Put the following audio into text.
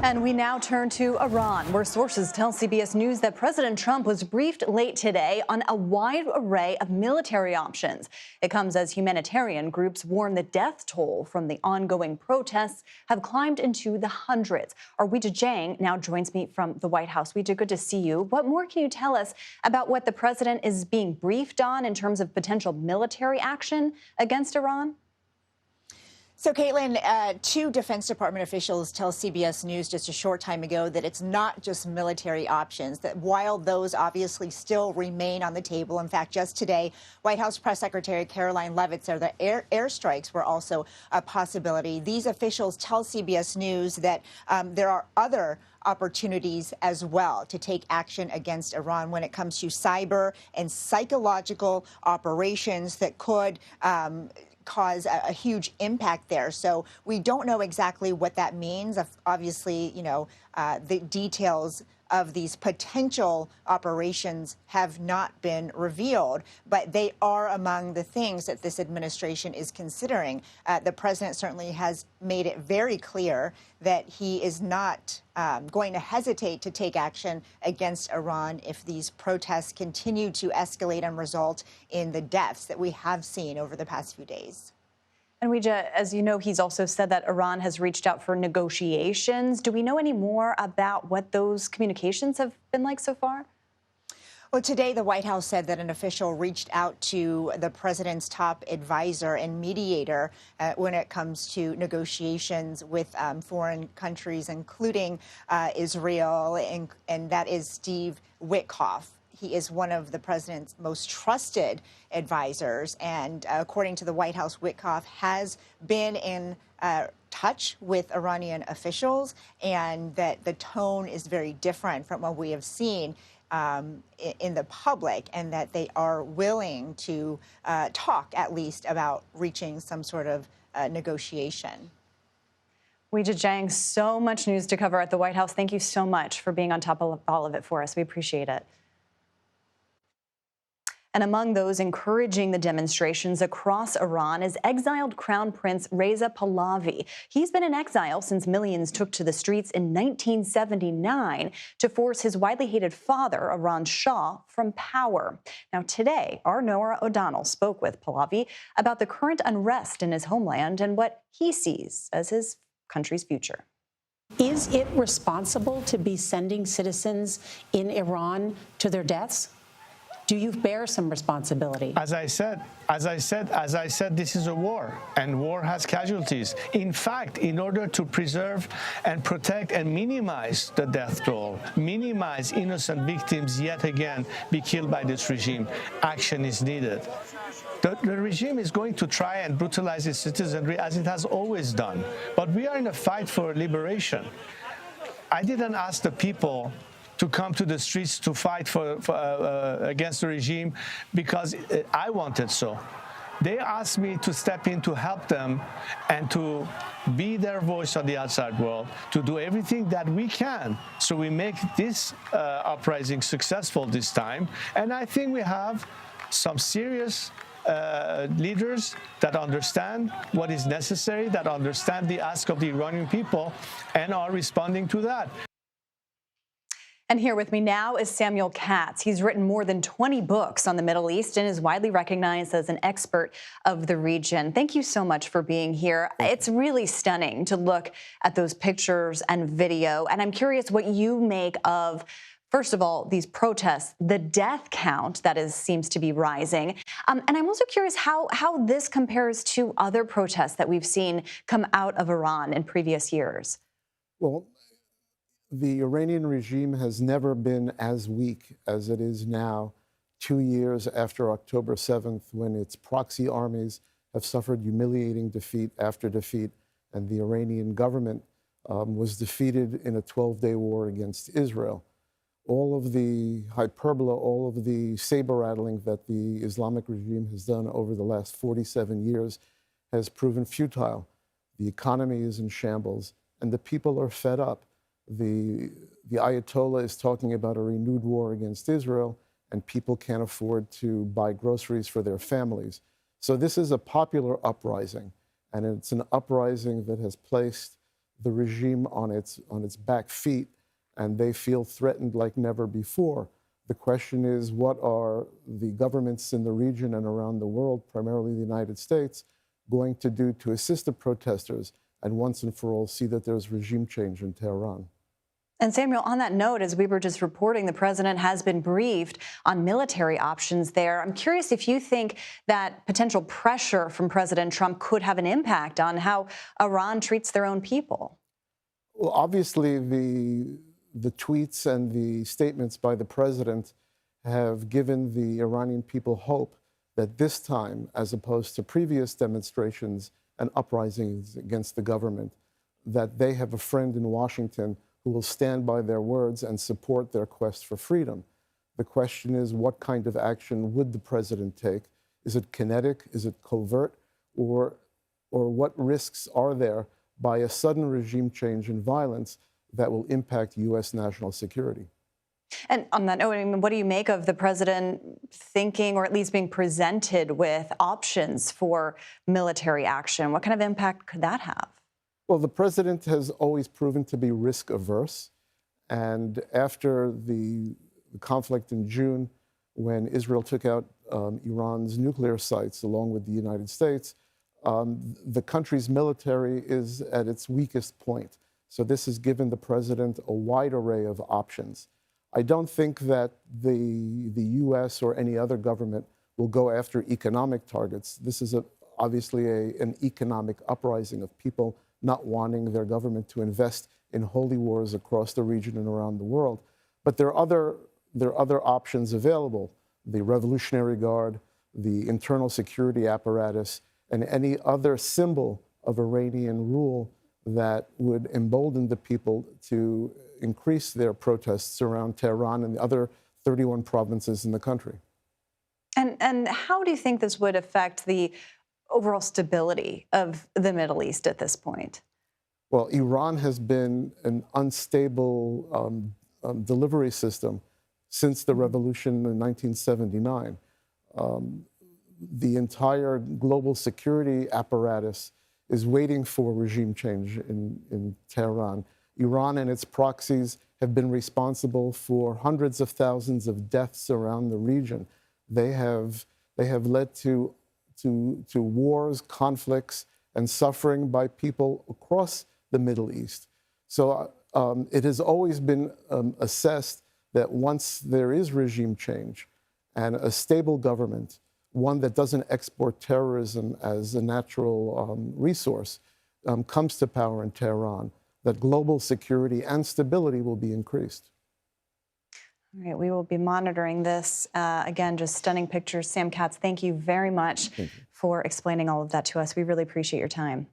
And we now turn to Iran, where sources tell CBS News that President Trump was briefed late today on a wide array of military options. It comes as humanitarian groups warn the death toll from the ongoing protests have climbed into the hundreds. Our Weijia Jiang now joins me from the White House. Weijia, good to see you. What more can you tell us about what the president is being briefed on in terms of potential military action against Iran? So, Caitlin, two Defense Department officials tell CBS News just a short time ago that it's not just military options, that while those obviously still remain on the table, in fact, just today, White House Press Secretary Caroline Leavitt said that airstrikes were also a possibility. These officials tell CBS News that there are other opportunities as well to take action against Iran when it comes to cyber and psychological operations that could cause a huge impact there. So we don't know exactly what that means. Obviously, the details of these potential operations have not been revealed, but they are among the things that this administration is considering. The president certainly has made it very clear that he is not going to hesitate to take action against Iran if these protests continue to escalate and result in the deaths that we have seen over the past few days. And Weijia, as you know, he's also said that Iran has reached out for negotiations. Do we know any more about what those communications have been like so far? Well, today, the White House said that an official reached out to the president's top advisor and mediator when it comes to negotiations with foreign countries, including Israel, and that is Steve Witkoff. He is one of the president's most trusted advisors. And according to the White House, Witkoff has been in touch with Iranian officials, and that the tone is very different from what we have seen in the public, and that they are willing to talk at least about reaching some sort of negotiation. Weijia Jiang, so much news to cover at the White House. Thank you so much for being on top of all of it for us. We appreciate it. And among those encouraging the demonstrations across Iran is exiled Crown Prince Reza Pahlavi. He's been in exile since millions took to the streets in 1979 to force his widely hated father, Iran's Shah, from power. Now, today, our Norah O'Donnell spoke with Pahlavi about the current unrest in his homeland and what he sees as his country's future. Is it responsible to be sending citizens in Iran to their deaths? Do you bear some responsibility? As I said, this is a war, and war has casualties. In fact, in order to preserve and protect and minimize the death toll, minimize innocent victims yet again be killed by this regime, action is needed. The regime is going to try and brutalize its citizenry as it has always done. But we are in a fight for liberation. I didn't ask the people to come to the streets to fight against the regime because I wanted so. They asked me to step in to help them and to be their voice on the outside world, to do everything that we can so we make this uprising successful this time. And I think we have some serious leaders that understand what is necessary, that understand the ask of the Iranian people, and are responding to that. And here with me now is Samuel Katz. He's written more than 20 books on the Middle East and is widely recognized as an expert of the region. Thank you so much for being here. It's really stunning to look at those pictures and video. And I'm curious what you make of, first of all, these protests, the death count that seems to be rising. And I'm also curious how this compares to other protests that we've seen come out of Iran in previous years. Well, the Iranian regime has never been as weak as it is now, 2 years after October 7th, when its proxy armies have suffered humiliating defeat after defeat, and the Iranian government was defeated in a 12-day war against Israel. All of the hyperbole, all of the saber-rattling that the Islamic regime has done over the last 47 years has proven futile. The economy is in shambles, and the people are fed up. The Ayatollah is talking about a renewed war against Israel, and people can't afford to buy groceries for their families. So this is a popular uprising, and it's an uprising that has placed the regime on its back feet, and they feel threatened like never before. The question is, what are the governments in the region and around the world, primarily the United States, going to do to assist the protesters and once and for all see that there's regime change in Tehran? And Samuel, on that note, as we were just reporting, the president has been briefed on military options there. I'm curious if you think that potential pressure from President Trump could have an impact on how Iran treats their own people. Well, obviously, the tweets and the statements by the president have given the Iranian people hope that this time, as opposed to previous demonstrations and uprisings against the government, that they have a friend in Washington who will stand by their words and support their quest for freedom. The question is, what kind of action would the president take? Is it kinetic? Is it covert? Or what risks are there by a sudden regime change and violence that will impact U.S. national security? And on that note, I mean, what do you make of the president thinking, or at least being presented with options for military action? What kind of impact could that have? Well, the president has always proven to be risk averse. And after the conflict in June, when Israel took out Iran's nuclear sites along with the United States, the country's military is at its weakest point. So this has given the president a wide array of options. I don't think that the U.S. or any other government will go after economic targets. This is obviously an economic uprising of people not wanting their government to invest in holy wars across the region and around the world. But there are other options available: the Revolutionary Guard, the internal security apparatus, and any other symbol of Iranian rule that would embolden the people to increase their protests around Tehran and the other 31 provinces in the country. And how do you think this would affect the overall stability of the Middle East at this point? Well, Iran has been an unstable delivery system since the revolution in 1979. The entire global security apparatus is waiting for regime change in Tehran. Iran and its proxies have been responsible for hundreds of thousands of deaths around the region. They have led to wars, conflicts, and suffering by people across the Middle East. So it has always been assessed that once there is regime change and a stable government, one that doesn't export terrorism as a natural resource, comes to power in Tehran, that global security and stability will be increased. All right, we will be monitoring this. Again, just stunning pictures. Sam Katz, thank you very much for explaining all of that to us. We really appreciate your time.